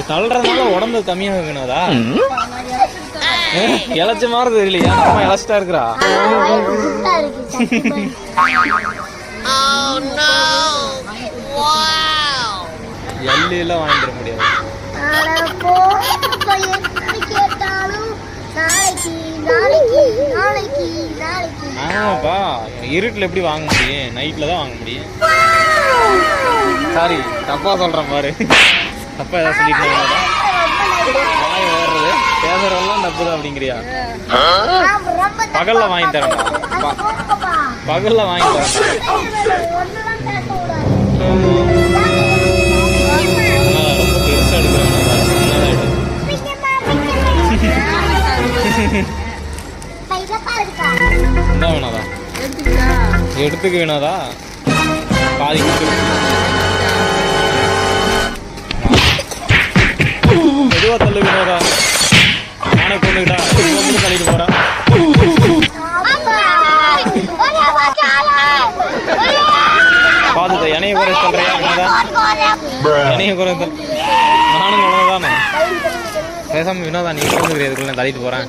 தள்ளுறதுனால உடம்பு கம்மியாக வேணுதா? இழைச்ச மாதிரி தெரியலையா? அம்மா இழைச்சிட்டா இருக்கிறா. எல்லாம் வாங்கிட முடியாது. ஆமாப்பா, இருட்டில் எப்படி வாங்க முடியும்? நைட்டில் தான் வாங்க முடியும். சாரி, தப்பா சொல்கிறேன் பாரு. தப்பா ஏதாவது சொல்லிட்டு வாய் வேறுறது பேசுறதெல்லாம் தப்பு தான் அப்படிங்கிறியா? பகல்ல வாங்கி தரேன். பகல்ல வாங்கி தரேன். ரொம்ப பெருசா எடுக்கிறேன். என்ன வேணாதா? எடுத்துக்க வேணாதா? பாதி மெதுவா தள்ளு வினோதா. நானே கொண்டுகிட்டா தள்ளிட்டு போறான். பாதுதா எனைய குறை சொல்றியா வினோதா? எனைய குறை நானும் குழந்தை தானே. பேசாம வினோதா நீ கொண்டுக்கிறதுக்குள்ள தள்ளிட்டு போறேன்.